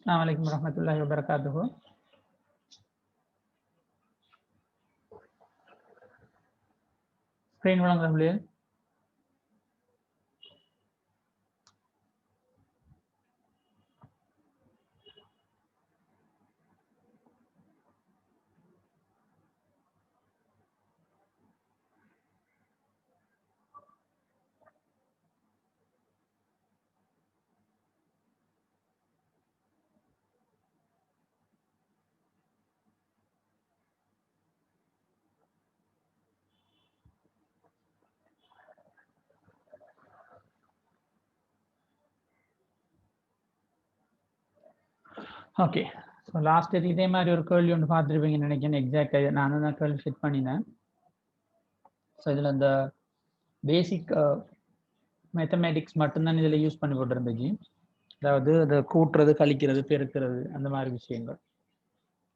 अस्सलाम वालेकुम रहमतुल्लाहि व बरकातुहू। स्क्रीन வழங்குகிறேன். ஓகே, ஸோ லாஸ்ட் இதே மாதிரி ஒரு கேள்வி ஒன்று பார்த்துருப்பீங்கன்னு நினைக்கிறேன். எக்ஸாக்டாக நானும் தான் கேள்வி செட் பண்ணினேன். ஸோ இதில் இந்த பேசிக் மேத்தமேட்டிக்ஸ் மட்டும்தான் இதில் யூஸ் பண்ணி போட்டிருந்துச்சு. அதாவது அதை கூட்டுறது, கழிக்கிறது, பெருக்கிறது, அந்த மாதிரி விஷயங்கள்.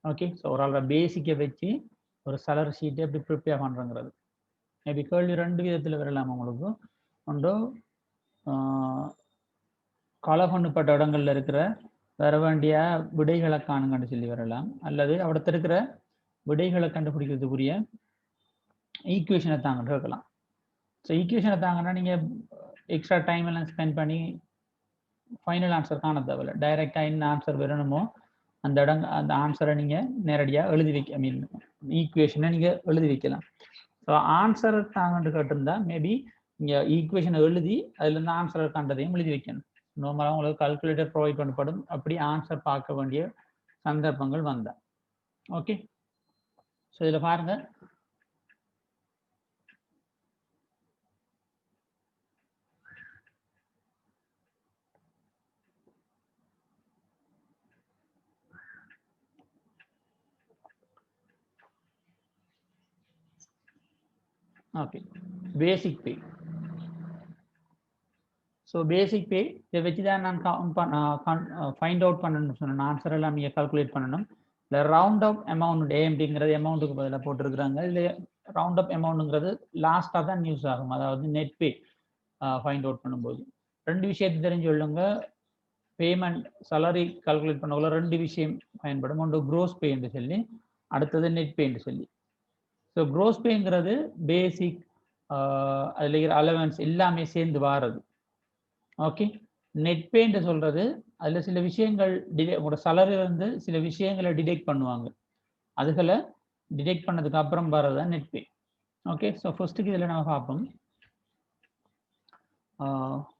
ஓகே, ஸோ ஒரு ஆள் பேசிக்கை வச்சு ஒரு சலர் ஷீட்டை எப்படி ப்ரிப்பேர் பண்ணுறங்கிறது. மேபி கேள்வி ரெண்டு விதத்தில் வரலாம் உங்களுக்கு. ஒன்று கொலை பண்ணப்பட்ட இடங்கள்ல இருக்கிற வர வேண்டிய விடைகளை காணுங்கன்னு சொல்லி வரலாம், அல்லது அவடத்த இருக்கிற விடைகளை கண்டுபிடிக்கிறதுக்குரிய ஈக்குவேஷனை தாங்கன்னு இருக்கலாம். ஸோ ஈக்குவேஷனை தாங்கன்னா நீங்கள் எக்ஸ்ட்ரா டைம் எல்லாம் ஸ்பெண்ட் பண்ணி ஃபைனல் ஆன்சர் காண தேவையில்லை. டைரெக்டாக என்ன ஆன்சர் வரணுமோ அந்த ஆன்சரை நீங்கள் நேரடியாக எழுதி வைக்க, ஐ மீன் ஈக்குவேஷனை நீங்கள் எழுதி வைக்கலாம். ஸோ ஆன்சர் தாங்கன்னு கேட்டிருந்தா மேபி நீங்கள் ஈக்குவேஷனை எழுதி அதுலேருந்து ஆன்சர் கண்டதையும் எழுதி வைக்கணும். நார்மலாக உங்களுக்கு கால்குலேட்டர் ப்ரொவைட் பண்ணப்படும், அப்படி ஆன்சர் பார்க்க வேண்டிய சந்தர்ப்பங்கள் வந்தா. ஓகே, ஸோ இதில் பாருங்க, ஓகே பேசிக் பே. ஸோ பேசிக் பே இதை வச்சு தான் நான் ஃபைண்ட் அவுட் பண்ணணும்னு சொன்னேன். ஆன்சர் எல்லாம் நீங்கள் கால்குலேட் பண்ணணும். இல்லை ரவுண்ட் அப் அமௌண்ட் ஏஎம்டிங்கிறது அமௌண்ட்டுக்கு பதிலாக போட்டிருக்கிறாங்க. இல்லை ரவுண்ட் அப் அமௌண்ட்டுங்கிறது லாஸ்ட்டாக தான் நியூஸ் ஆகும், அதாவது நெட் பே ஃபைண்ட் அவுட் பண்ணும்போது. ரெண்டு விஷயத்தை தெரிஞ்சு கொள்ளுங்க. பேமெண்ட் சலரி கால்குலேட் பண்ணக்குள்ள ரெண்டு விஷயம் பயன்படும். ஒன்று க்ரோஸ் பே என்று சொல்லி, அடுத்தது நெட் பே என்று சொல்லி. ஸோ க்ரோஸ் பேங்கிறது பேசிக், அதில் இருக்கிற அலவன்ஸ் எல்லாமே சேர்ந்து வாரது. ஓகே, நெட் பேன்னு சொல்றது அதில் சில விஷயங்கள் உங்களோட சலரி வந்து சில விஷயங்களை டிடெக்ட் பண்ணுவாங்க, அதுகளை டிடெக்ட் பண்ணதுக்கு அப்புறம் வர்றதுதான் நெட் பே. ஓகே, ஸோ ஃபர்ஸ்ட்டுக்கு இதில் நம்ம பார்ப்போம்.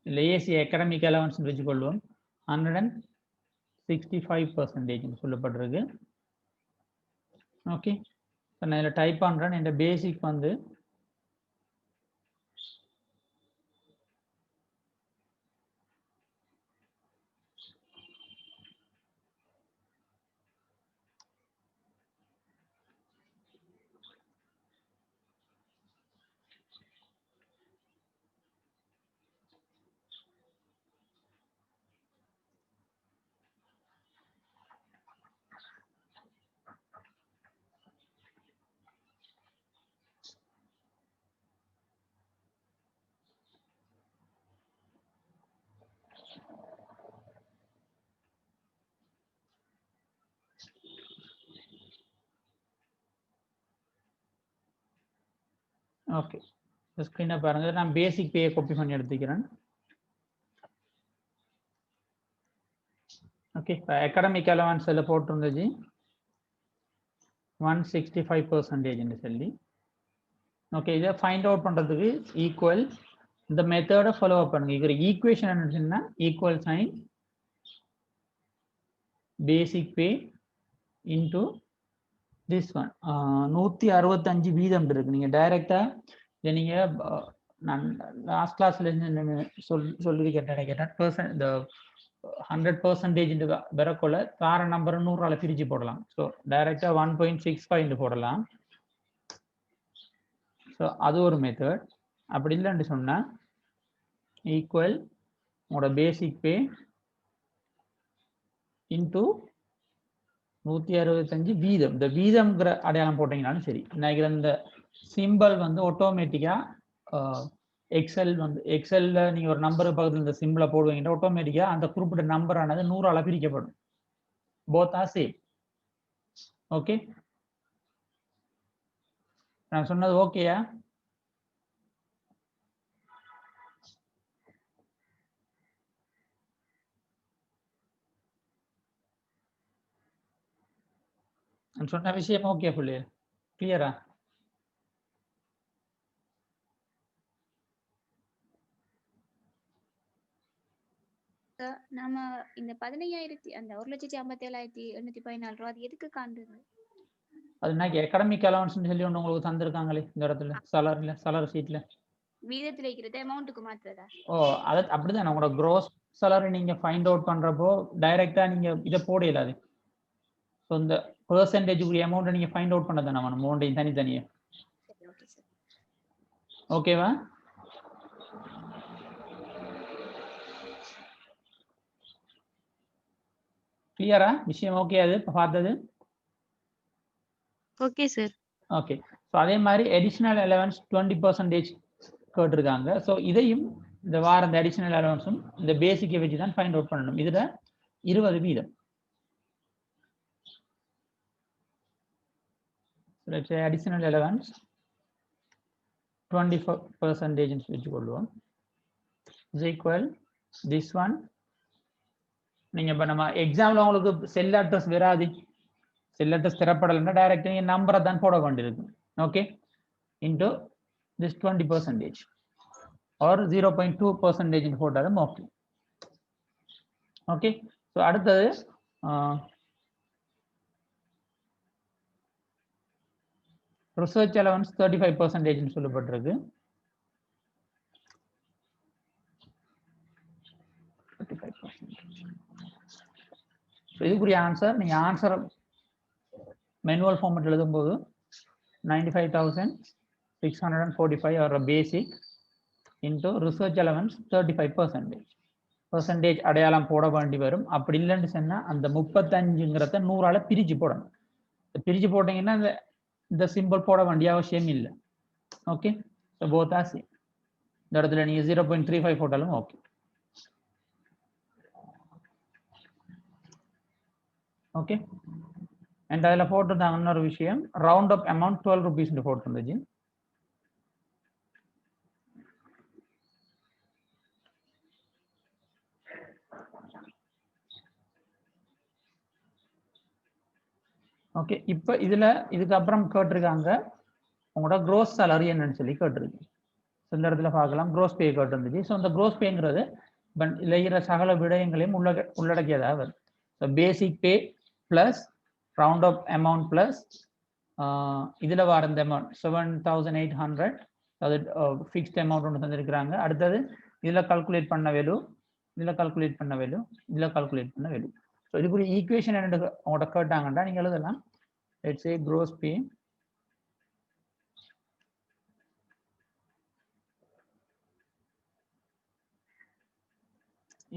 இல்லை ஏசி அகாடமிக் அலவன்ஸ் வச்சுக்கொள்வோம். 165% சொல்லப்பட்டிருக்கு. ஓகே, நான் இதில் டைப் பண்ணுறேன். இந்த பேசிக் வந்து ஓகே, ஸ்க்ரீனை பாருங்க. நான் பேசிக் பேயை காப்பி பண்ணி எடுத்துக்கிறேன். ஓகே, இப்போ அகாடமிக் அலவன்ஸ் இதில் போட்டிருந்துச்சு 165% சொல்லி. ஓகே, இதை ஃபைண்ட் அவுட் பண்ணுறதுக்கு ஈக்குவல் இந்த மெத்தடை ஃபாலோ அப் பண்ணுங்க. இது ஈக்குவேஷன் என்னச்சுன்னா equal sign basic pay into this one 165% இருக்கு. நீங்கள் டைரெக்டாக இதை நீங்கள் நான் லாஸ்ட் கிளாஸ்ல சொல்லியிருக்கேன் நினைக்கிறேன். இந்த 100% வரக்குள்ள தார நம்பர் 100ஆல பிரிச்சு போடலாம். ஸோ டைரெக்டா 1.65 போடலாம். ஸோ அது ஒரு மெத்தட். அப்படி இல்லைன்னு சொன்னா ஈக்குவல் உங்களோட பேசிக் பே இன்டூ 165 வீதம். இந்த வீதம்ங்கிற அடையாளம் போட்டீங்கன்னாலும் சரி. நினைக்கிறேன் இந்த சிம்பிள் வந்து ஆட்டோமேட்டிக்கா எக்ஸல் வந்து எக்ஸல்ல நீங்க ஒரு நம்பர் பக்கத்தில் இந்த சிம்பிளை போடுவீங்கன்னா ஆட்டோமேட்டிக்கா அந்த குறிப்பிட்ட நம்பரானது 100ஆல பிரிக்கப்படும். both are same. Okay, நான் சொன்னது ஓகேயா? நான் சொன்ன விஷயம் ஓகே புள்ளி கிளியரா? நாம இந்த 15,000 அந்த 1,57,814 ரூபா அது எதுக்கு காண்றது? அது என்ன அகாடமிக் அலவன்ஸ்னு சொல்லி ஒன்று உங்களுக்கு தந்திருக்காங்களே இந்த இடத்துல சலரி ஷீட்ல வீதத்துல இருக்கிறது அமௌண்ட்டுக்கு மாத்துறதா? ஓ அது அப்படிதான் உங்களோட க்ரோஸ் சலரி நீங்க ஃபைண்ட் அவுட் பண்றப்போ டைரக்டா நீங்க இதை போட இயலாது. ஸோ இந்த பெர்சன்டேஜ் உரிய அமௌண்ட்டை நீங்க ஃபைண்ட் அவுட் பண்ண தானே அமௌண்ட்டையும் தனித்தனியே. ஓகேவா? கிளியரா விஷயம்? ஓகே அது பார்த்தது? Okay sir. ஓகே, ஸோ அதே மாதிரி அடிஷனல் அலவன்ஸ் 20% கேட்டிருக்காங்க. ஸோ இதையும் இந்த வார இந்த அடிஷனல் அலவன்ஸும் இந்த பேசிக்கை வச்சு தான் ஃபைண்ட் அவுட் பண்ணணும். இதுல 20%. let's say additional allowance 24% வச்சுக்கொள்வோம் is equal this one. நீங்க இப்ப நம்ம எக்ஸாம்ல உங்களுக்கு செல் அட்ரஸ் வராது, செல் அட்ரஸ் திறப்படலைன்னா டைரக்ட் நீங்க நம்பரை தான் போட வேண்டியிருக்கு. ஓகே, இன்டு this 20% or 0.2% போட்டாலும் ஓகே. ஓகே, ஸோ அடுத்தது ரிசர்ச் அலவன்ஸ் 35% சொல்லப்பட்டிருக்கு. இதுக்குரிய ஆன்சர் நீங்க ஆன்சர் மேனுவல் ஃபார்மேட் எழுதும்போது 95,645 or basic into research allowance 35% அடையாளம் போட வேண்டி வரும். அப்படி இல்லைன்னு சொன்னா அந்த 35ங்கிறத 100ஆல பிரிச்சு போடணும். பிரிச்சு போட்டீங்கன்னா இந்த சிம்பிள் போட வேண்டிய அவசியம் இல்லை. Okay, both are same. இந்த இடத்துல நீங்க 0.35 போட்டாலும் ஓகே. ஓகே, அண்ட் அதில் போட்டிருந்தாங்க இன்னொரு விஷயம், ரவுண்ட் அப் அமௌண்ட் 12 rupees போட்டிருந்துச்சு. ஓகே, இப்போ இதுக்கு அப்புறம் கேட்டிருக்காங்க உங்களோட க்ரோஸ் சேலரி என்னன்னு சொல்லி கேட்டிருக்கு. இந்த இடத்துல பார்க்கலாம் க்ரோஸ் பே கேட்டிருந்துச்சு. ஸோ இந்த க்ரோஸ் பேங்கிறது இல்லைகிற சகல விடயங்களையும் உள்ளடக்கியதாக வரும். So basic pay plus round up amount plus இதில் வர இந்த அமௌண்ட் 7,800 அது ஃபிக்ஸ்ட் அமௌண்ட் ஒன்று தந்திருக்கிறாங்க. அடுத்தது இதில் கால்குலேட் பண்ண வேல்யூ, இதில் கால்குலேட் பண்ண வேல்யூ, இதில் கால்குலேட் பண்ண வேல்யூ. ஸோ இதுக்குரிய ஈக்குவேஷன் என்ன உங்கள்கிட்ட கேட்டாங்கன்னா நீங்கள் எழுதலாம். Let's say gross pay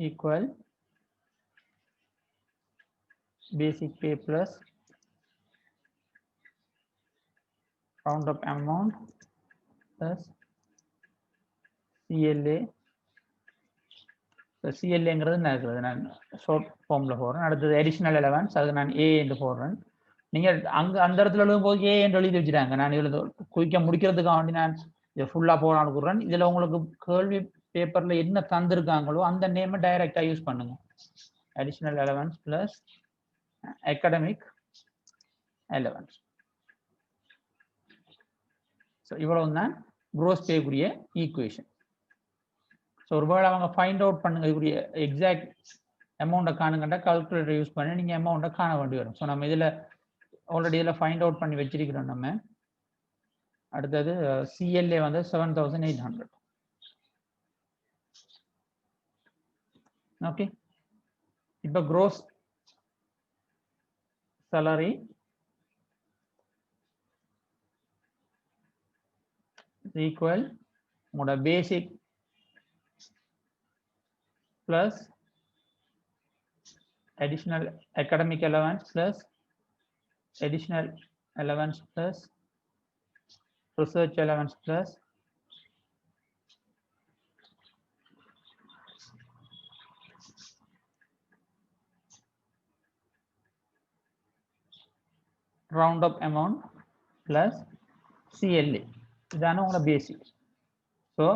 equal basic pay plus round up amount plus CLA. CLAங்கிறது என்ன இருக்குது, நான் ஷார்ட் ஃபார்ம்ல போடுறேன். அடுத்தது அடிஷனல் அலவன்ஸ், அது நான் ஏ என்று போடுறேன். நீங்க அந்த இடத்துல எழுதும்போது ஏ என்று எழுதி வச்சுட்டாங்க. நான் எழுத குயிக்க முடிக்கிறதுக்காக வேண்டி நான் இதை ஃபுல்லா போட அனுப்புறேன். இதுல உங்களுக்கு கேள்வி பேப்பர்ல என்ன தந்திருக்காங்களோ அந்த நேமை டைரக்டா யூஸ் பண்ணுங்க. Additional allowance plus academic allowance. So இவ்வளவு தான் க்ரோஸ் பேக்குரிய ஈக்குவேஷன். ஸோ ஒருவேளை அவங்க ஃபைண்ட் அவுட் பண்ணுங்க இதுக்குரிய எக்ஸாக்ட் அமௌண்ட்டை காணுங்கண்டா கால்குலேட்டர் யூஸ் பண்ணி நீங்கள் அமௌண்ட்டை காண வேண்டி வரும். ஸோ நம்ம இதில் ஆல்ரெடி இதில் ஃபைண்ட் அவுட் பண்ணி வச்சிருக்கிறோம் நம்ம. அடுத்தது CLA வந்து 7,800. ஓகே, இப்போ க்ரோஸ் salary is equal உங்களோட பேசிக் plus additional academic allowance plus additional allowance plus research allowance plus round up amount plus CLA இதான உங்களோட பேசிக். ஸோ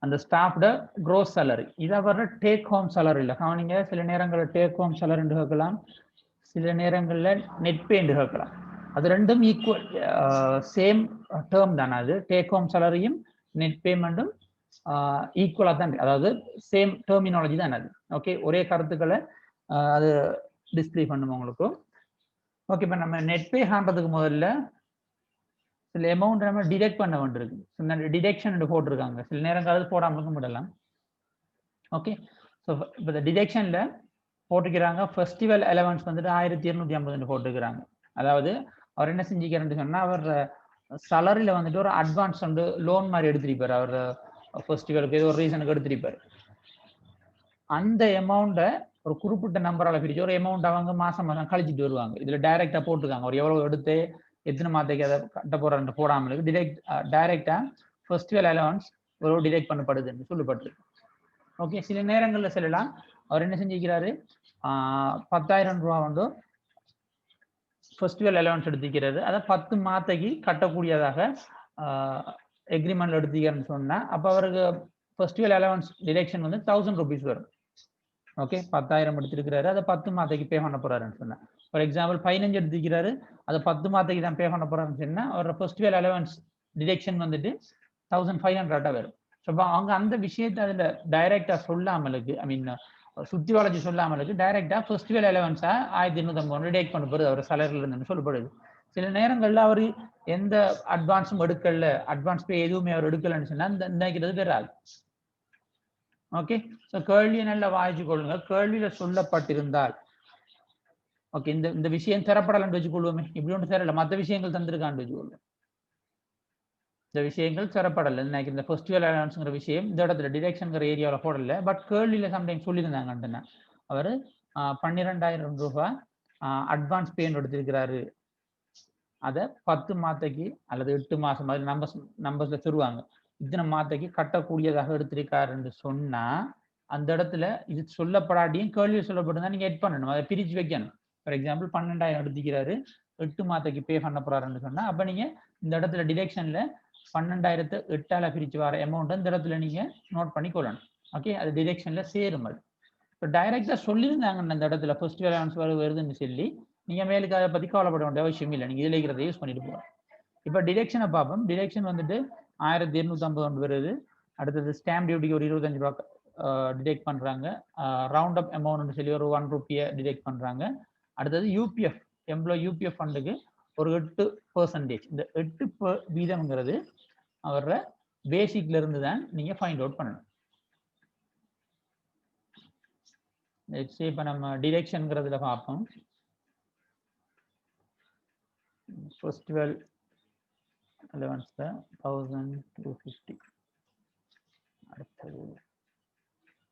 அந்த ஸ்டாஃப்ட க்ரோஸ் சேலரி இதை வர டேக் ஹோம் சேலரி இல்லை. கவனிங்க, சில நேரங்களில் டேக் ஹோம் சேலரி கேட்கலாம், சில நேரங்களில் நெட் பே கேட்கலாம். அது ரெண்டும் ஈக்குவல் சேம் டேர்ம் தானே. அது டேக் ஹோம் சேலரியும் நெட் பேமெண்ட்டும் ஈக்குவலாக தான், அதாவது சேம் டெர்மினாலஜி தான் அது. ஓகே, ஒரே கருத்துக்களை அது டிஸ்பிளே பண்ணும் உங்களுக்கு. ஓகே, இப்போ நம்ம நெட் பே ஆகிறதுக்கு முதல்ல சில அமௌண்ட் நம்ம டிடெக்ட் பண்ண வேண்டியிருக்கு. டிடெக்ஷன் போட்டிருக்காங்க, சில நேரங்கள் போடாமலும் விடலாம். ஓகே, ஸோ இப்போ இந்த டிடெக்ஷனில் போட்டுக்கிறாங்க ஃபெஸ்டிவல் அலவன்ஸ் வந்துட்டு 1250 போட்டுக்கிறாங்க. அதாவது அவர் என்ன செஞ்சுக்கிறாருன்னு சொன்னால், அவர் சலரியில் வந்துட்டு ஒரு அட்வான்ஸ் வந்து லோன் மாதிரி எடுத்திருப்பார். அவர் ஃபெஸ்டிவலுக்கு ஏதோ ஒரு ரீசனுக்கு எடுத்திருப்பார். அந்த அமௌண்ட்டை ஒரு குறிப்பிட்ட நம்பரால் பிரிச்சு ஒரு அமௌண்ட் அவங்க மாதம் மாதம் கழிச்சிட்டு வருவாங்க. இதில் டைரெக்டாக போட்டுருக்காங்க, ஒரு எவ்வளோ எடுத்து எத்தனை மாதத்துக்கு அதை கட்ட போகிறான்னு போடாமலுக்கு டைரெக்டாக ஃபெஸ்டிவல் அலவன்ஸ் ஒரு டிடெக்ட் பண்ணப்படுதுன்னு சொல்லப்பட்டிருக்கு. ஓகே, சில நேரங்களில் சொல்லலாம் அவர் என்ன செஞ்சுக்கிறாரு, 10,000 ரூபா வந்து ஃபெஸ்டிவல் அலவன்ஸ் எடுத்துக்கிறாரு. அதை 10 மாதத்துக்கு கட்டக்கூடியதாக எக்ரிமெண்ட்ல எடுத்துக்கிறாருன்னு சொன்னால், அப்போ அவருக்கு ஃபெஸ்டிவல் அலவன்ஸ் டிடெக்ஷன் வந்து 1000 rupees வரும். ஓகே, 10,000 எடுத்திருக்கிறாரு, அதை 10 மாதத்துக்கு பே பண்ண போறாருன்னு சொன்னா. ஃபார் எக்ஸாம்பிள் 15 எடுத்துக்கிறாரு, அதை 10 மாதத்துக்கு தான் பே பண்ண போறாருன்னு சொன்னா, அவரோட ஃபெஸ்டிவல் அலவன்ஸ் டிடெக்ஷன் வந்துட்டு 1500 வரும். ஸோ அவங்க அந்த விஷயத்தை அதில் டைரக்டா சொல்லாமலுக்கு, ஐ மீன் சுத்தி வளைச்சு சொல்லாமலுக்கு டைரக்டா ஃபெஸ்டிவல் அலவன்ஸா 1250 டிடெக்ட் பண்ண போறது அவர் சேலரில இருந்து சொல்லப்படுது. சில நேரங்கள்ல அவர் எந்த அட்வான்ஸும் எடுக்கல, அட்வான்ஸ் பே எதுவுமே அவர் எடுக்கலன்னு சொன்னா நினைக்கிறது பெறாது. ஓகே, ஸோ கேள்வியை நல்லா வாய்ச்சி கொள்ளுங்க. கேள்வியில சொல்லப்பட்டிருந்தால் ஓகே, இந்த விஷயம் தரப்படலன்னு வச்சுக்கொள்வோமே, இப்படி ஒன்று தரல, மற்ற விஷயங்கள் தந்திருக்கான்னு வச்சுக்கொள்வோம். இந்த விஷயங்கள் தரப்படலை, இன்னைக்கு இந்த ஃபெஸ்டிவல் அலவன்ஸ்ங்கிற விஷயம் இந்த இடத்துல டிடெக்ஷன்ங்கிற ஏரியாவில் போடல. பட் கேள்வியில சம்டைம் சொல்லியிருந்தாங்கன்னு அவர் 12,000 ரூபாய் அட்வான்ஸ் பேமெண்ட் எடுத்திருக்கிறாரு, அதை 10 மாதத்துக்கு அல்லது 8 மாதம் மாதிரி நம்பர்ஸ்ல தருவாங்க, இத்தனை மாதத்துக்கு கட்டக்கூடியதாக எடுத்திருக்காருன்னு சொன்னா, அந்த இடத்துல இது சொல்லப்படாட்டியும் கேள்வியில் சொல்லப்பட்டிருந்தா நீங்க எட் பண்ணணும், அதை பிரிச்சு வைக்கணும். ஃபார் எக்ஸாம்பிள் 12,000 எடுத்துக்கிறாரு, 8 மாதத்துக்கு பே பண்ண போறாருன்னு சொன்னா, அப்ப நீங்க இந்த இடத்துல டிடெக்ஷன்ல 12,000 8ஆல பிரிச்சு வர அமௌண்ட் இந்த இடத்துல நீங்க நோட் பண்ணி கொள்ளணும். ஓகே, அது டிடெக்ஷன்ல சேரும். அது இப்போ டைரக்டா சொல்லியிருந்தாங்க அந்த இடத்துல ஃபெஸ்டிவல் அலவன்ஸ் வருதுன்னு சொல்லி, நீங்க மேலுக்கு அதை பத்தி கவலைப்பட வேண்டிய அவசியம் இல்லை, நீங்க இதுல இருக்கிறத யூஸ் பண்ணிட்டு போகலாம். இப்போ டிடெக்ஷனை பார்ப்போம். டிடெக்ஷன் வந்துட்டு 1250 வருது. அடுத்தது ஸ்டாம்ப் டியூட்டிக்கு ஒரு 25 ரூபா டிடெக்ட் பண்றாங்க. ரவுண்ட் அப் அமௌண்ட் சொல்லி ஒரு 1 ரூபியை டிடெக்ட் பண்றாங்க. அடுத்தது யூபிஎஃப், எம்ப்ளாய் யூபிஎஃப் ஃபண்டுக்கு ஒரு 8%. இந்த 8% அவர பேசிக்ல இருந்து தான் நீங்க ஃபைண்ட் அவுட் பண்ணணும். இப்போ நம்ம டிடெக்ஷன்ங்கிறதுல பார்ப்போம். ஃபெஸ்டிவல் அலவன்ஸ்ல 1250. அடுத்தது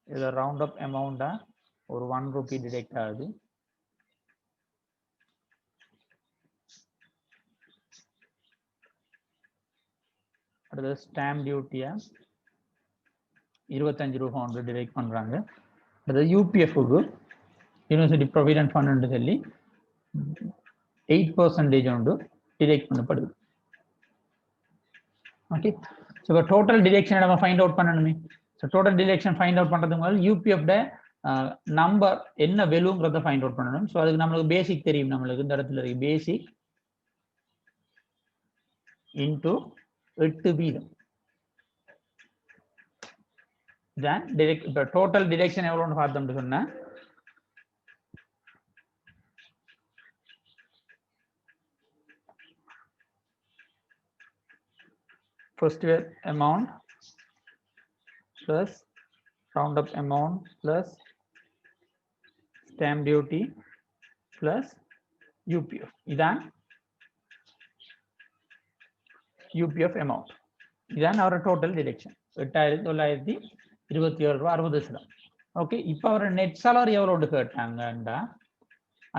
இதுல ரவுண்ட் அப் அமௌண்டா ஒரு 1 ரூபி டிடெக்ட் ஆகுது. அடுத்தது ஸ்டாம்ப் டியூட்டியா 25 ரூபா ஒன்று டிடெக்ட் பண்றாங்க. அடுத்தது யூபிஎஃப்க்கு யூனிவர்சிட்டி ப்ரொவிடென்ட் ஃபண்ட் சொல்லி 8% ஒன்று டிடெக்ட் பண்ணப்படுது. ஓகே, ஸோ இப்போ டோட்டல் டிடெக்ஷன் நம்ம ஃபைண்ட் அவுட் பண்ணணுமே. So total detection find out பண்ணுறதுக்கு முதல்ல யூபிஎஃப்ட நம்பர் என்ன வெலுங்கிறத ஃபைண்ட் அவுட் பண்ணணும். ஸோ அதுக்கு நம்மளுக்கு பேசிக் தெரியும், நம்மளுக்கு இந்த இடத்துல இருக்கு பேசிக் இன்டூ 8%. then direct இப்போ டோட்டல் டிடெக்ஷன் எவ்வளோன்னு பார்த்தோம்னு சொன்னா, festival amount plus round up amount plus stamp duty plus UPF. இதான் UPF amount. இதான் our total deduction 8,927 ரூபாய் 60 பைசா. ஓகே, இப்போ அவர் நெட் சேலரி எவ்வளோன்னு கேட்டாங்கண்டா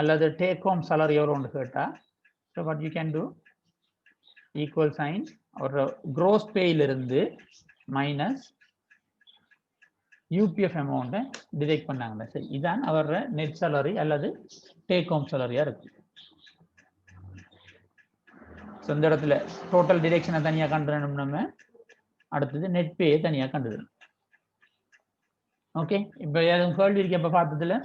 அல்லது டேக் ஹோம் சேலரி எவ்வளோன்னு கேட்டா, so what you can do, equal sign ஒரு க்ரோஸ் பேயிலிருந்து மைனஸ் யூபிஎஃப் அமௌண்ட்டை டிடெக்ட் பண்ணாங்க. சரி, இதான் அவர் நெட் சேலரி அல்லது டேக் ஹோம் சேலரியா இருக்கு. ஸோ இந்த இடத்துல டோட்டல் டிரெக்ஷனை தனியாக கண்டுடணும் நம்ம. அடுத்தது நெட் பேயை தனியாக கண்டுடணும். ஓகே, இப்போ எதுவும் கேள்வி இருக்கு இப்போ பார்த்ததுல?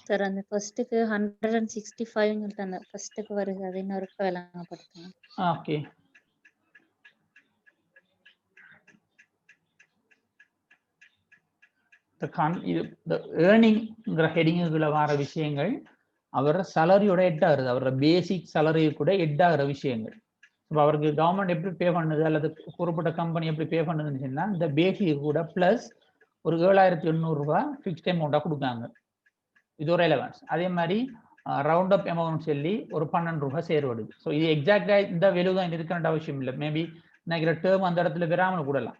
சார் அந்த ஃபர்ஸ்ட்டுக்கு 165 அந்த ஃபர்ஸ்ட்டுக்கு வருது, அது இன்னொரு விளங்கப்படுத்துங்க. ஓகே, ஏர்னிங்ங்கிற ஹெடிங்குள்ள வர விஷயங்கள் அவரோட சேலரியோட எட் ஆகுது, அவரோட பேசிக் சேலரி கூட எட் ஆகிற விஷயங்கள். இப்போ அவருக்கு கவர்மெண்ட் எப்படி பே பண்ணுது அல்லது குறிப்பிட்ட கம்பெனி எப்படி பே பண்ணுதுன்னு சொன்னா இந்த பேசிக் கூட பிளஸ் ஒரு 7,800 ரூபாய் ஃபிக்ஸ்ட் அமௌண்ட்டாக கொடுக்காங்க. இது ஒரு எலவன்ஸ். அதே மாதிரி ரவுண்ட் அப் அமௌண்ட் சொல்லி ஒரு 12 ரூபாய் சேர்வடுது. ஸோ இது எக்ஸாக்டா இந்த வெளிவு தான் இருக்கின்ற அவசியம் இல்லை. மேபி நினைக்கிற டேர்ம் அந்த இடத்துல பெறாமல் கூடலாம்.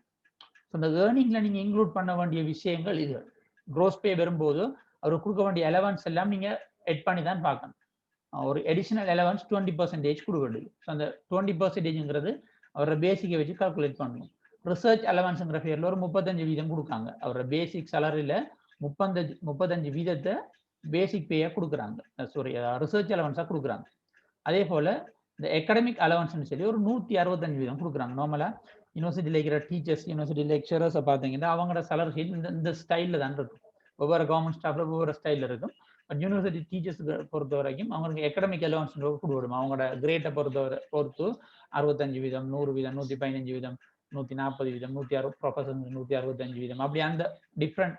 ஸோ இந்த ஏர்னிங்ல நீங்க இன்க்ளூட் பண்ண வேண்டிய விஷயங்கள் இது. க்ரோஸ் பே வரும்போது அவர் கொடுக்க வேண்டிய அலவன்ஸ் எல்லாம் நீங்க எட் பண்ணி தான் பார்க்கணும். ஒரு அடிஷனல் அலவன்ஸ் 20% கொடுக்குது. ஸோ அந்த 20%ங்கிறது அவரோட பேசிக்கை வச்சு கால்குலேட் பண்ணணும். ரிசர்ச் அலவன்ஸுங்கிற பேர்ல ஒரு 35% கொடுக்காங்க. அவரோட பேசிக் சேலரியில 35% பேசிக் பேயா கொடுக்குறாங்க. சாரி, ரிசர்ச் அலவன்ஸா கொடுக்குறாங்க. அதே போல இந்த அகாடமிக் அலவன்ஸ்னு சொல்லி ஒரு 165% கொடுக்குறாங்க. நார்மலா யூனிவர்சிட்டியில் இருக்கிற டீச்சர்ஸ், யூனிவர்சிட்டி லெக்சரர்ஸை பார்த்தீங்கன்னா அவங்களோட சேலரி இந்த ஸ்டைலில் தான் இருக்கும். ஒவ்வொரு கவர்மெண்ட் ஸ்டாஃப்ல ஒவ்வொரு ஸ்டைலில் இருக்கும். பட் யூனிவர்சிட்டி டீச்சர்ஸ் பொறுத்த வரைக்கும் அவங்களுக்கு அகாடமிக் அலவன்ஸ் கொடுவிடும். அவங்களோட கிரேட்டை பொறுத்து 65%, 100%, 115%, 140%, 160, ப்ரொஃபஸர் 165%, அப்படி அந்த டிஃப்ரெண்ட்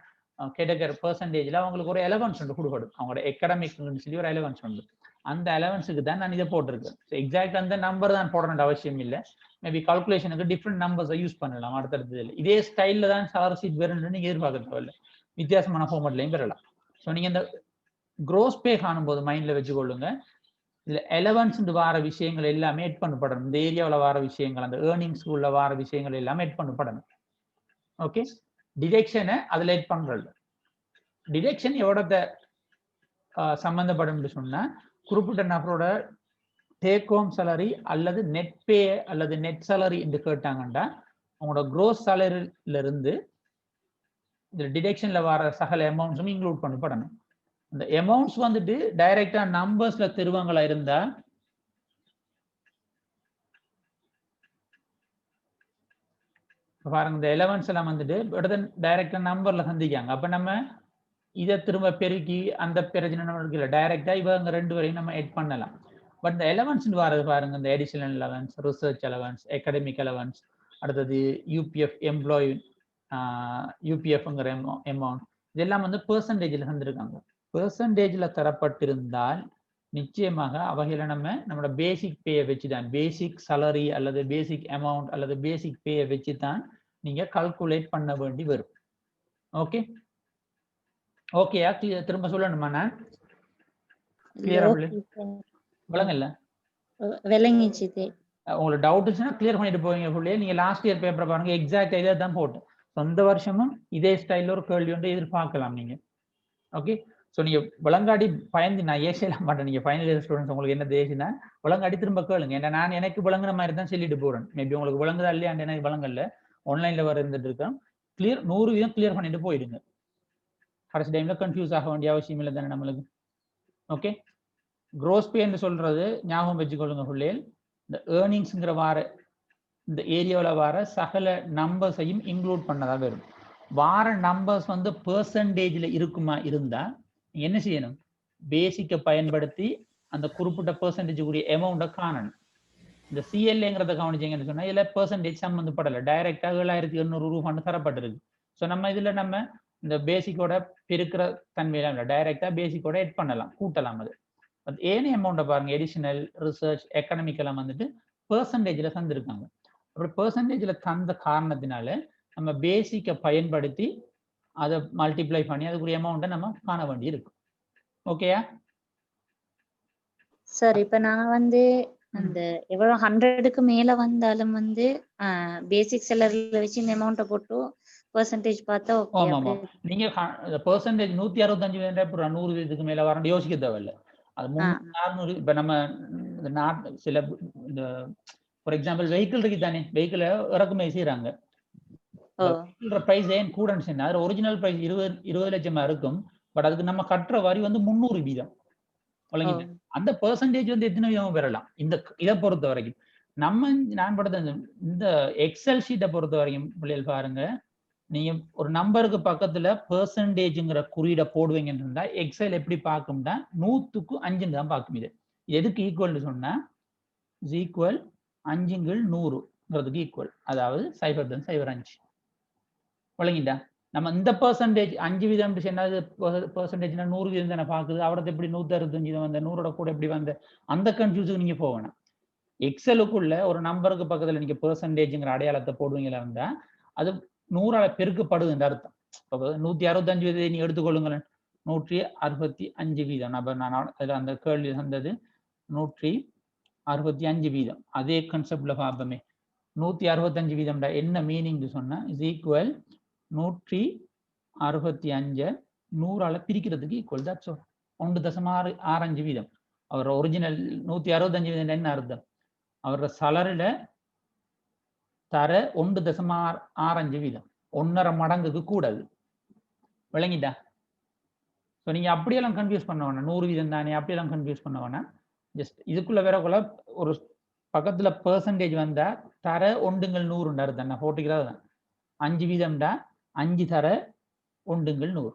கேட்டகரி பெர்சன்டேஜ்ல அவங்களுக்கு ஒரு அலவன்ஸ் ஒன்று கொடுக்கணும். அவங்களோட அகாடமிக்னு சொல்லி ஒரு அலவன்ஸ் உண்டு. அந்த அலவன்ஸுக்கு தான் நான் இதை போட்டிருக்கேன். எக்ஸாக்ட் அந்த நம்பர் தான் போடணும் அவசியம் இல்லை. மேபி கால்குலேஷனுக்கு டிஃப்ரெண்ட் நம்பர்ஸை யூஸ் பண்ணலாம். அடுத்தடுத்தது இதே ஸ்டைலில் தான் சேலரி ஷீட் வரும்னு நீங்க எதிர்பார்க்க தேவையில்லை. வித்தியாசமான ஃபார்மேட்லையும் பெறலாம். ஸோ நீங்க இந்த க்ரோஸ் பே காணும்போது மைண்ட்ல வச்சுக்கொள்ளுங்க, இதுல அலவன்ஸ் வார விஷயங்கள் எல்லாமே எட் பண்ணப்படணும். இந்த ஏரியாவில் வர விஷயங்கள், அந்த ஏர்னிங்ஸ் உள்ள வர விஷயங்கள் எல்லாமே எட் பண்ணப்படணும். ஓகே, டிடெக்ஷனை அதுல எட் பண்றது. டிடெக்ஷன் எவ்வளோத்த சம்பந்தப்படும் சொன்னா குறிப்பிட்ட நபரோட டேக் ஹோம் சேலரி அல்லது நெட் பே அல்லது நெட் சேலரி என்று கேட்டாங்கன்னா உங்களோட க்ரோஸ் சேலரியில இருந்து இந்த டிடெக்ஷன்ல வர சகல அமௌண்ட்ஸும் இன்க்ளூட் பண்ணப்படணும். இந்த அமௌண்ட்ஸ் வந்துட்டு டைரக்டா நம்பர்ஸ்ல திருவங்களா இருந்தா பாருங்க, இந்த எலவன்ஸ் எல்லாம் வந்துட்டு டைரக்டா நம்பர்ல சந்திக்காங்க. அப்ப நம்ம இதை திரும்ப பெருக்கி அந்த பிரச்சனை நம்மளுக்கு இல்லை. டைரக்டா இவங்க ரெண்டு வரையும் நம்ம எட் பண்ணலாம். பட் இந்த எலவன்ஸ் வரது பாருங்க, இந்த additional allowance, research allowance, academic allowance, அடுத்தது யூபிஎஃப் எம்ப்ளாயி யூபிஎஃப்ங்கிற அமௌண்ட், இதெல்லாம் வந்து பெர்சன்டேஜ்ல தந்திருக்காங்க. பெர்சன்டேஜ்ல தரப்பட்டிருந்தால் நிச்சயமாக அவைகளை நம்மளோட பேசிக் பேயை வச்சு தான், பேசிக் சேலரி அல்லது பேசிக் அமௌண்ட் அல்லது பேசிக் பேயை வச்சு தான் நீங்க கால்குலேட் பண்ண வேண்டி வரும். ஓகே ஓகேயா? திரும்ப சொல்லணுமா? நான் கிளியரா விளங்கல? விளங்கிச்சு. உங்களுக்கு டவுட் இருந்துச்சுன்னா கிளியர் பண்ணிட்டு போவீங்க. ஃபுல்லே நீங்க லாஸ்ட் இயர் பேப்பரை பாருங்க, எக்ஸாக்ட் இதை தான் போட்டேன். சொந்த வருஷமும் இதே ஸ்டைல ஒரு கேள்வி ஒன்று எதிர்பார்க்கலாம் நீங்க. ஓகே, ஸோ நீங்க விளங்காடி பயந்து நான் ஏசையெல்லாம் மாட்டேன். நீங்க ஃபைனல் இயர் ஸ்டூடெண்ட்ஸ் உங்களுக்கு என்ன தேசினா விளங்காடி திரும்ப கேளுங்க. ஏன்னா நான் எனக்கு விளங்குற மாதிரி தான் சொல்லிட்டு போறேன். மேபி உங்களுக்கு விளங்குதா இல்லையா எனக்கு விளங்கல, ஆன்லைன்ல வர இருந்துட்டு இருக்கேன். கிளியர் 100% கிளியர் பண்ணிட்டு போயிடுங்க. கடைசி டைம்ல கன்ஃபியூஸ் ஆக வேண்டிய அவசியம் இல்லை தானே நம்மளுக்கு. ஓகே, க்ரோஸ் பே என்று சொல்றது ஞாபகம் வச்சுக்கொள்ளுங்க ஃபுல்லே. இந்த ஏர்னிங்ஸ்ங்கிற வார இந்த ஏரியாவில் வர சகல நம்பர்ஸையும் இன்க்ளூட் பண்ணதா வரும். வார நம்பர்ஸ் வந்து பெர்சன்டேஜ்ல இருக்குமா இருந்தா என்ன செய்யணும்? பேசிக்கை பயன்படுத்தி அந்த குறிப்பிட்ட பெர்சன்டேஜ் கூடிய அமௌண்ட்டை காணணும். இந்த சிஎல்ஏங்கிறத கவனிச்சிங்கன்னு சொன்னா இதுல பெர்சன்டேஜ் சம்மந்தப்படலை, டைரக்டா 7,800 ரூபான்னு தரப்பட்டிருக்கு. ஸோ நம்ம இதுல நம்ம இந்த பேசிக்கோட பெருக்கிற தன்மையெல்லாம் இல்லை, டைரக்டா பேசிக்கோட எட் பண்ணலாம், கூட்டலாம். அது ஏனைய அமௌண்ட்டை பாருங்க, எடிஷனல், ரிசர்ச், எக்கனாமிக் எல்லாம் வந்துட்டு பெர்சன்டேஜ்ல தந்திருக்காங்க. அப்படி பெர்சன்டேஜ்ல தந்த காரணத்தினால நம்ம பேசிக்கை பயன்படுத்தி அதை மல்டிப்ளை பண்ணி அதுக்குரிய அமௌண்ட்டை நம்ம காண வேண்டி இருக்கு. ஓகேயா சார்? இப்ப நான் வந்து அந்த எவ்வளவு 100க்கு மேல வந்தாலும் வந்து பேசிக் சேலரியில வச்சு இந்த அமௌண்ட்டை போட்டு பெர்சன்டேஜ் பார்த்தா ஓகே. ஆமா, நீங்க பெர்சன்டேஜ் 165 100 மேல வர யோசிக்க தேவையில்லை. அது 300 இப்ப நம்ம சில இந்த ஃபார் எக்ஸாம்பிள் வெஹிக்கிள் இருக்கு தானே, வெஹிக்கிளை இறக்குமதி செய்யறாங்க. பிரைஸ் ஏன் கூடன்னு சொன்னா ஒரிஜினல் பிரைஸ் 20 லட்சமா இருக்கும். பட் அதுக்கு நம்ம கட்டுற வரி வந்து 300 வீதம். வழங்கிட்டு அந்த பெர்சன்டேஜ் வந்து எத்தனை வீதமும் பெறலாம். இதை பொறுத்த வரைக்கும் நான் படுத்த இந்த எக்ஸல் ஷீட்டை பொறுத்த வரைக்கும் பிள்ளைகள் பாருங்க, நீங்க ஒரு நம்பருக்கு பக்கத்துல பெர்சன்டேஜ்ங்கிற குறியீடை போடுவீங்கன்னு இருந்தா எக்ஸல் எப்படி பார்க்கும்னா 100க்கு 5 தான் பார்க்கும். இது எதுக்கு ஈக்குவல்னு சொன்னா ஈக்குவல் 5/100ங்கிறதுக்கு ஈக்குவல், அதாவது 0.05. வழங்கிட்டா நம்ம இந்த பெர்சன்டேஜ் 5 வீதம் என்னது பெர்சன்டேஜ்னா 100 வீதம் தானே பார்க்குது. அவரது எப்படி 165 வந்த 100ஓட கூட எப்படி வந்த அந்த கன்ஃபியூஸுக்கு நீங்க போகணும். எக்ஸலுக்குள்ள ஒரு நம்பருக்கு பக்கத்துல நீங்க பெர்சன்டேஜ்ங்கிற அடையாளத்தை போடுவீங்களா இருந்தா அது 100ஆல பெருக்கப்படுது என்ற அர்த்தம். 165 வீதத்தை நீ எடுத்துக்கொள்ளுங்களேன், 165 வீதம். நான் அதுல அந்த கேள்வி வந்தது 165 வீதம். அதே கான்செப்ட்ல பார்ப்போமே, 165 வீதம் என்ன மீனிங் சொன்னா இஸ் ஈக்குவல் 165 100ஆல பிரிக்கிறதுக்கு ஈக்குவல். That's all. 1.65 வீதம். அவர் ஒரிஜினல் 165 வீதம் என்ன அர்த்தம்? அவரோட சலரில தர 1.65 வீதம், 1.5 மடங்குக்கு கூடாது. விளங்கிட்டா? ஸோ நீங்க அப்படியெல்லாம் கன்ஃபியூஸ் பண்ண வேணாம். 100 வீதம் தானே அப்படியெல்லாம் கன்ஃபியூஸ் பண்ண வேணாம். ஜஸ்ட் இதுக்குள்ள வேறக்குள்ள ஒரு பக்கத்துல பெர்சன்டேஜ் வந்தா தர 1/100 அர்த்தம். நான் போட்டுக்கிறது தான் 5 வீதம்டா 5 தர 1/100.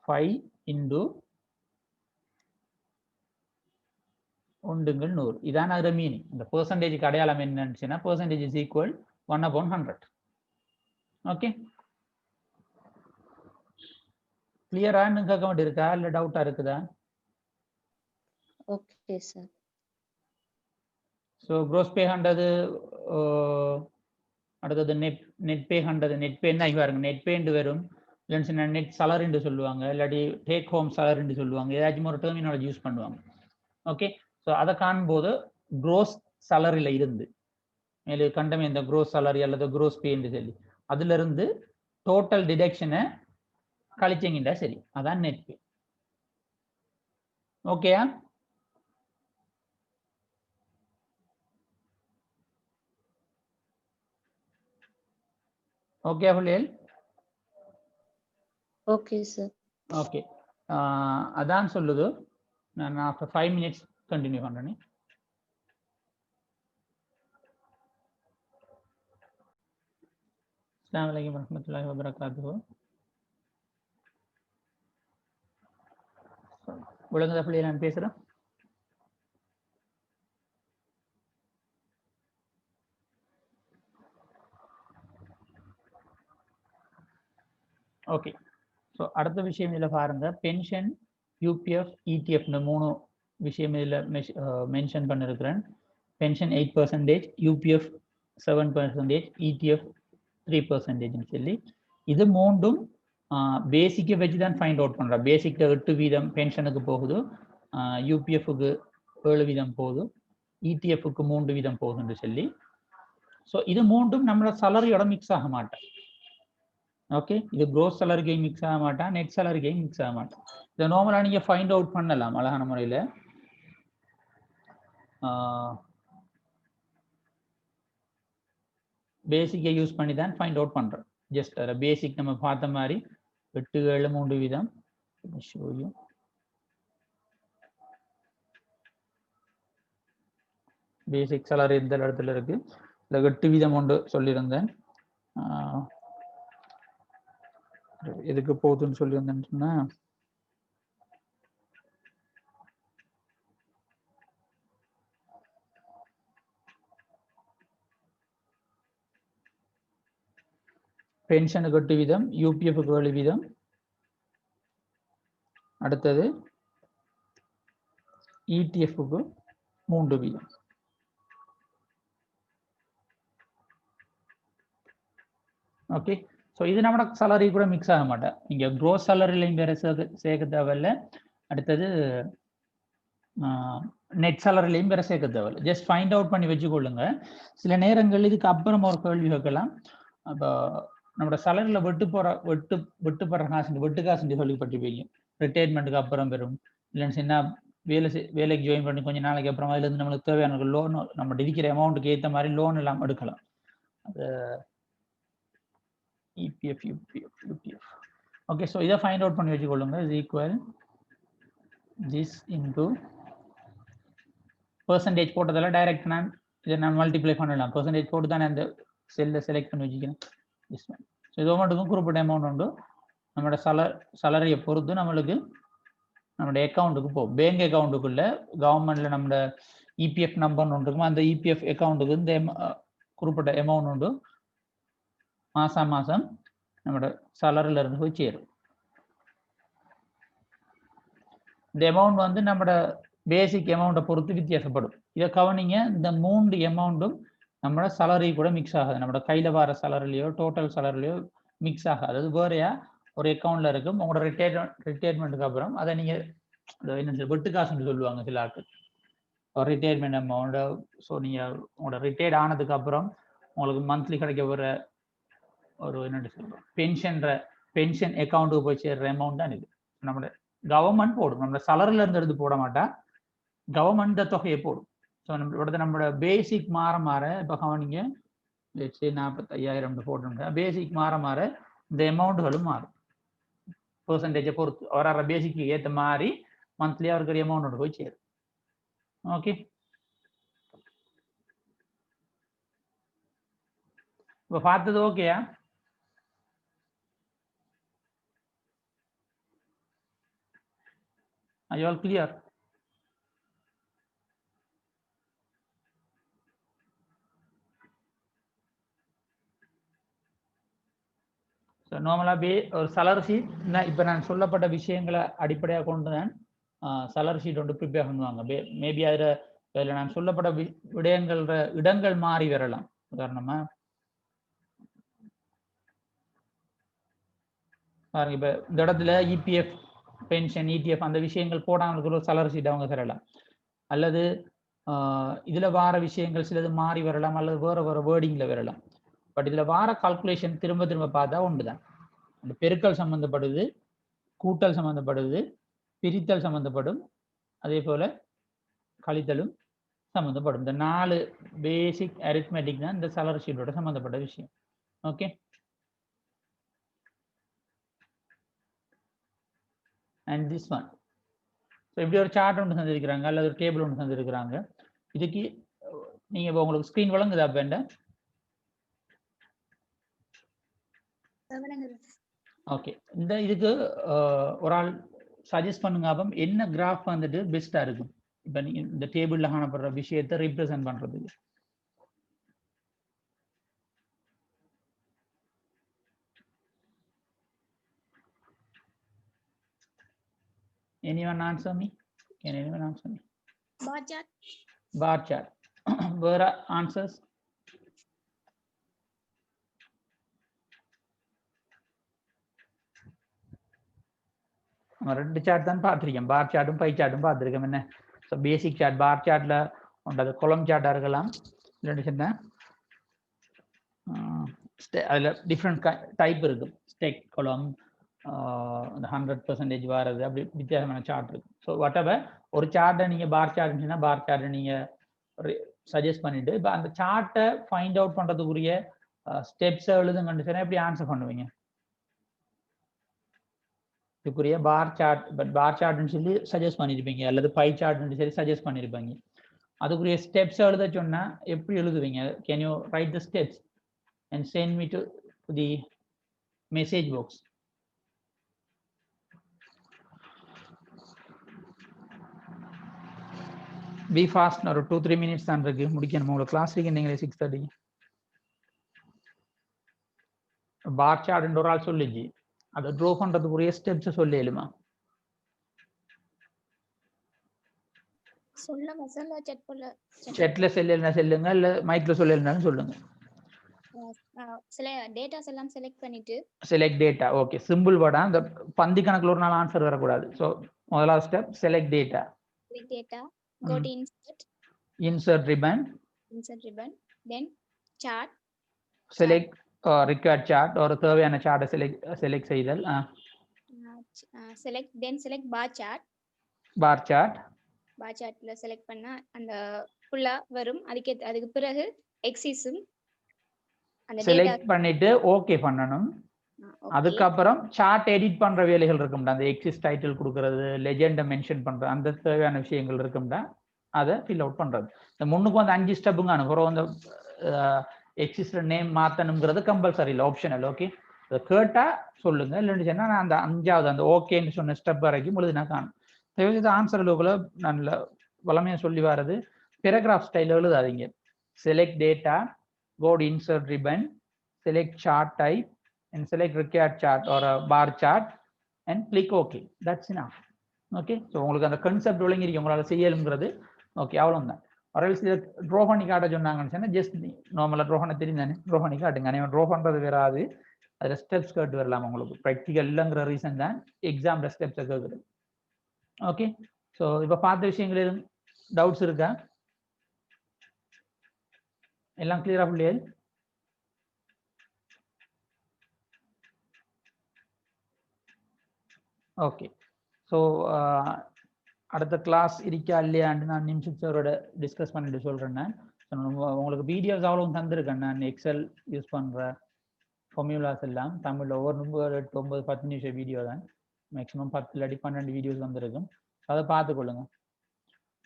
5 × 1/100 இதான் அதோட மீனிங். இந்த பெர்சன்டேஜுக்கு அடையாளம் என்னன்னு பெர்சன்டேஜ் இஸ் ஈக்குவல் 1/100. ஓகே, கிளியரா? இன்னும் கேட்க வேண்டியிருக்கா இல்ல டவுட்டா இருக்குதா? Okay sir. ஸோ க்ரோஸ் பே 100, அடுத்தது நெட் பே 100. நெட் பேன்னா பாருங்க, நெட் பேண்டு வரும், இல்லைன்னு நெட் சலரின்னு சொல்லுவாங்க, இல்லாட்டி டேக் ஹோம் சலரின்னு சொல்லுவாங்க, ஏதாச்சும் ஒரு டெர்மினாலஜி யூஸ் பண்ணுவாங்க. ஓகே, ஸோ அதை காணும்போது க்ரோஸ் சலரியில இருந்து மேலே கண்டமே இந்த க்ரோஸ் சலரி அல்லது க்ரோஸ் பேன்னு சொல்லி அதுல இருந்து டோட்டல் டிடக்ஷனை கழிச்சிங்கிட்டா சரி, அதான் நெட் பே. ஓகேயா? ஓகே பிள்ளைகள்? Okay sir. ஓகே, அதான் சொல்லுது. நான் ஆஃப்டர் 5 minutes கண்டினியூ பண்றேன். அஸ்ஸலாமு அலைக்கும் வரஹ்மத்துல்லாஹி வபரகாத்துஹு. ஒழுங்கா பிள்ளைகள் நான் பேசுறேன். ஓகே, ஸோ அடுத்த விஷயம் இதில் பாருங்க, பென்ஷன், யூபிஎஃப், இடிஎஃப்னு 3 விஷயம் இதில் மென்ஷன் பண்ணிருக்கிறேன். பென்ஷன் 8%, யூபிஎஃப் 7%, இடிஎஃப் 3% சொல்லி இது மூன்றும் பேசிக்கை வச்சு தான் ஃபைண்ட் அவுட் பண்ணுறேன். பேசிக்கில் 8 வீதம் பென்ஷனுக்கு போகுது, யூபிஎஃப்க்கு 7 வீதம் போகுது, இடிஎஃப்க்கு 3 வீதம் போகுதுன்னு சொல்லி. ஸோ இது மூன்றும் நம்மளோட சலரியோட மிக்ஸ் ஆக மாட்டேன். ஓகே, இது க்ரோஸ் சலரிக்கு மிக்ஸ் ஆக மாட்டான், நெட் சலரிக்கு மிக்ஸ் ஆக மாட்டான். இதை நார்மலாக நீங்கள் ஃபைண்ட் அவுட் பண்ணலாம் அழகான முறையில். பேசிக்கை யூஸ் பண்ணி தான் ஃபைண்ட் அவுட் பண்ணுறோம். ஜஸ்ட் அதில் பேசிக் நம்ம பார்த்த மாதிரி 8, 7, 3 வீதம். பேசிக் சலரி இந்த இடத்துல இருக்கு, இல்லை 8 வீதம் ஒன்று சொல்லியிருந்தேன். எதுக்கு போகுதுன்னு சொல்லியிருந்தேன்னு சொன்னா பென்ஷனுக்கு 8 வீதம், யூபிஎஃப்க்கு 7 வீதம், அடுத்தது இடிஎஃப்க்கு 3 வீதம். ஓகே, ஸோ இது நம்மளோட சலரி கூட மிக்ஸ் ஆக மாட்டேன். நீங்க க்ரோஸ் சலரிலையும் வேற சேர்க்க தேவையில்லை, அடுத்தது நெட் சலரிலையும் வேற சேர்க்க தேவையில்லை. ஜஸ்ட் ஃபைண்ட் அவுட் பண்ணி வச்சுக்கொள்ளுங்க. சில நேரங்கள் இதுக்கு அப்புறம் ஒரு கேள்வி கேட்கலாம். அப்போ நம்மளோட சலரியில் வெட்டுப்படுற காசு, வெட்டு காசுன்னு சொல்லிப்பட்டிருப்பீங்க. ரிட்டையர்மெண்ட்டுக்கு அப்புறம் பெறும், இல்லைன்னு சொன்னா வேலைக்கு ஜாயின் பண்ணி கொஞ்சம் நாளைக்கு அப்புறம் அதுல இருந்து நம்மளுக்கு தேவையான லோன், நம்ம இருக்கிற அமௌண்ட்டுக்கு ஏற்ற மாதிரி லோன் எல்லாம் எடுக்கலாம். அது EPF UPF. Okay, so இதை ஃபைண்ட் அவுட் பண்ணி வச்சுக்கொள்ளுங்க. is equal this into percentage போட்டதால டைரக்ட் இதை நான் மல்டிப்ளை பண்ணலாம். percentage போட்டு தான் அந்த செல்லை செலக்ட் பண்ணி வச்சுக்கிறேன். this one. ஸோ இது மட்டுக்கும் குறிப்பிட்ட அமௌண்ட் உண்டு. நம்மளோட சலரியை பொறுத்து நம்மளுக்கு நம்மளோட அக்கௌண்ட்டுக்கு போகும். பேங்க் அக்கௌண்ட்டுக்குள்ள கவர்மெண்ட்ல நம்மளோட இபிஎஃப் நம்பர்னு ஒன்று இருக்கும். அந்த இபிஎஃப் அக்கௌண்ட்டுக்கு இந்த குறிப்பிட்ட அமௌண்ட் உண்டு. மாசம் மாசம் நம்மளோட சலரில இருந்து போய் சேரும். இந்த அமௌண்ட் வந்து நம்மளோட பேசிக் அமௌண்ட்டை பொறுத்து வித்தியாசப்படும். இதை கவனிங்க, இந்த 3 அமௌண்ட்டும் நம்மளோட சலரி கூட மிக்ஸ் ஆகாது. நம்மளோட கையில வர சலரிலையோ டோட்டல் சலரிலையோ மிக்ஸ் ஆகாது. அது வேறையா ஒரு அக்கௌண்ட்ல இருக்கும். உங்களோட ரிட்டையர்மெண்ட்டுக்கு அப்புறம் அதை நீங்க என்ன வெட்டு காசுன்னு சொல்லுவாங்க சில ஆட்கள். ஒரு ரிட்டையர்மெண்ட் அமௌண்ட். ஸோ நீங்க உங்களோட ரிட்டையர்ட் ஆனதுக்கு அப்புறம் உங்களுக்கு மந்த்லி கிடைக்க ஒரு என்ன சொல்றோம் பென்ஷன் அக்கௌண்ட்டுக்கு போய் சேர்ற அமௌண்ட் தான் இது. நம்மளோட கவர்மெண்ட் போடும். நம்மளோட சலரில இருந்து எடுத்து போட மாட்டா, கவர்மெண்ட் இந்த தொகையை போடும். ஸோ நம்மளோட பேசிக் மாற இப்போ கவனிங்க, 45,000 போட்டு பேசிக் மாற இந்த அமௌண்ட்டுகளும் மாறும். பெர்சன்டேஜை பொறுத்து வர பேசிக்கு ஏற்ற மாதிரி மந்த்லி அவருக்கு ஒரு அமௌண்ட் போய் சேரும். ஓகே, இப்போ பார்த்தது ஓகேயா? Are you all clear? So நார்மலாக ஒரு சலரி ஷீட், இப்போ நான் சொல்லப்பட்ட விஷயங்களை அடிப்படையாக கொண்டு தான் சலரி ஷீட் ஒன்று ப்ரிப்பேர் பண்ணுவாங்க. மேபி அதில் நான் சொல்லப்பட்ட இடங்கள் மாறி வரலாம். உதாரணமா பாருங்க, இப்போ இந்த இடத்துல இபிஎஃப் பென்ஷன் இடிஎஃப் அந்த விஷயங்கள் போடாமல் ஒரு சலரி ஷீட் அவங்க தரலாம். அல்லது இதுல வார விஷயங்கள் சிலது மாறி வரலாம், அல்லது வேற வேர்டிங்ல வரலாம். பட் இதுல வார கால்குலேஷன் திரும்ப பார்த்தா ஒன்றுதான். அந்த பெருக்கல் சம்பந்தப்படுது, கூட்டல் சம்பந்தப்படுது, பிரித்தல் சம்பந்தப்படும், அதே போல கழித்தலும் சம்பந்தப்படும். இந்த 4 பேசிக் அரித்மெட்டிக் தான் இந்த சலரி ஷீட்டோட சம்பந்தப்பட்ட விஷயம். Okay, and this one. So இப்படி ஒரு சார்ட் ஒன்று தந்திருக்கிறாங்க, அல்லது ஒரு டேபிள் ஒன்று தந்திருக்கிறாங்க. இதுக்கு நீங்க இப்போ உங்களுக்கு ஸ்க்ரீன் வழங்குதா? வேண்ட ஓகே, இந்த இதுக்கு ஒரு ஆள் சஜஸ்ட் பண்ணுங்க. அப்போ என்ன கிராஃப் வந்துட்டு பெஸ்டா இருக்கும் இப்போ நீங்க இந்த டேபிள்ல காணப்படுற விஷயத்தை ரிப்ரசென்ட் பண்றதுக்கு? Anyone answer me? Can anyone answer me? Bar chart. Bar chart. Where are answers? ரெண்டு சார்ட் தான் பார்த்துருக்கேன். பார் சார்ட்டும் பை சார்ட்டும் பார்த்துருக்கேன். என்ன ஸோ பேசிக் சார்ட் பார் சார்ட்ல உண்டது கொலம் சார்ட்டாக இருக்கலாம். இல்லைன்னு சொன்னேன் அதில் டிஃப்ரெண்ட் டைப் இருக்கும். ஸ்டெக் கொலம், அந்த 100% வாரது, அப்படி வித்தியாசமான சார்ட் இருக்கு. ஸோ வாட்டெவர் ஒரு சார்ட்டை நீங்கள் பார் சார்ட்னா பார் சார்ட்டை நீங்கள் சஜஸ்ட் பண்ணிட்டு இப்போ அந்த சார்ட்டை ஃபைண்ட் அவுட் பண்ணுறதுக்குரிய ஸ்டெப்ஸை எழுதுங்கன்னு சொன்னால் எப்படி ஆன்சர் பண்ணுவீங்க? இதுக்குரிய பார் சார்ட், பட் பார் சார்ட்னு சொல்லி சஜஸ்ட் பண்ணியிருப்பீங்க, அல்லது பை சார்ட்னு சொல்லி சஜஸ்ட் பண்ணியிருப்பாங்க. அதுக்குரிய ஸ்டெப்ஸ் எழுத சொன்னா எப்படி எழுதுவீங்க? Can you write the steps and send me to the message box. Be fast. ஒரு 2-3 மினிட்ஸ் தான் இருக்கு, முடிக்கணும். உங்களை கிளாஸ் நீங்களே 6:30. பார் சார்ட் ஒரு ஆள் சொல்லிச்சு, அதை ட்ரோ பண்றதுக்குரிய ஸ்டெப்ஸ் சொல்லிடுமா? சொல்லுங்க சொல்ல செட்ல செல்லுங்க, இல்ல மைக்ல சொல்லலனாலும் சொல்லுங்க. சில டேட்டாஸ் எல்லாம் செலக்ட் பண்ணிட்டு செலக்ட் டேட்டா. ஓகே, சிம்பிள் வேர்டா, அந்த பந்தி கணக்குல ஒரு நாள் ஆன்சர் வரக்கூடாது. ஸோ முதலாவது step select data. Select data, go to insert ribbon, then chart, select required chart, ஒரு தேவையான சார்ட்டை செலக்ட் செய்தல். Select bar chart. பார் சார்ட்ல செலக்ட் பண்ணா அந்த ஃபுல்லா வரும். அதுக்கு பிறகு எக்ஸிஸும் அந்த செலக்ட் பண்ணிட்டு ஓகே பண்ணணும். அதுக்கப்புறம் சார்ட் எடிட் பண்ற வேலைகள் இருக்கும்டா, அந்த எக்ஸிஸ்ட் டைட்டில் கொடுக்கறது, லெஜெண்டை மென்ஷன் பண்றது, அந்த தேவையான விஷயங்கள் இருக்கும்டா, அதை ஃபில் அவுட் பண்றது. இந்த முன்னுக்கு வந்து 5 ஸ்டெப்புங்க அனுப்புறோம். அந்த எக்ஸிஸ்ட் நேம் மாத்தணுங்கிறது கம்பல்சரி இல்லை, ஆப்ஷனல். ஓகே, அதை கேட்டா சொல்லுங்க, இல்லைன்னு சொன்னா நான் அந்த 5வது அந்த ஓகேன்னு சொன்ன ஸ்டெப் வரைக்கும் பொழுது நான் காணும். தயவுசெய்து ஆன்சர் லோக்கில் நல்ல வளமையாக சொல்லி வர்றது, பேராகிராஃப் ஸ்டைல் எழுதாதீங்க. Select data, go to insert ribbon, select chart type and select required chart or a bar chart and click OK. That's enough. Okay, so உங்களுக்கு அந்த கான்செப்ட் விளங்கிருக்கு, உங்களால செய்யலும்ங்கிறது. ஓகே, அவ்வளவுதான். ஆர்எல்ஸ் இத ட்ரா பண்ணி காட்ட சொன்னாங்கன்னு சொன்னா ஜஸ்ட் நார்மலா ட்ரா பண்ண தெரியும் தானே, ட்ரா பண்ணி காட்டுங்க. நீங்க ட்ரா பண்றது வராது, அதுல ஸ்டெப்ஸ் கேட்டு வரலாம். உங்களுக்கு ப்ராக்டிகல் இல்லைங்கிற ரீசன் தான் எக்ஸாம்ல ஸ்டெப்ஸ் கேட்குது. ஓகே, ஸோ இப்போ பார்த்த விஷயங்கள் எதுவும் டவுட்ஸ் இருக்கா? எல்லாம் கிளியரா இல்லையா? ஓகே, ஸோ அடுத்த கிளாஸ் இருக்கா இல்லையான்னு நான் நிமிஷம் சாரோட டிஸ்கஸ் பண்ணிட்டு சொல்கிறேன். உங்களுக்கு வீடியோஸ் அவ்வளோ தந்திருக்கேன். நான் எக்ஸல் யூஸ் பண்ணுற ஃபார்முலாஸ் எல்லாம் தமிழில் ஒவ்வொரு 8, 9, 10 நிமிஷம் வீடியோ தான். மேக்ஸிமம் 10 இல்லாட்டி 12 வீடியோஸ் வந்திருக்கும். அதை பார்த்துக்கொள்ளுங்க.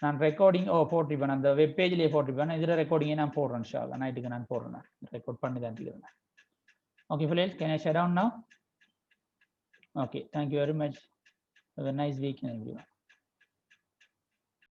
நான் ரெக்கார்டிங் போட்டிருப்பேன், அந்த வெப் பேஜ்லேயே போட்டிருப்பேன். இதில் ரெக்கார்டிங்கே நான் போடுறேன். ஷாலா நைட்டுக்கு நான் போடுறேன், ரெக்கார்ட் பண்ணி தான் இருக்கிறேன். Okay, friends, can I shut down now? Okay, thank you very much. Have a nice weekend, everyone.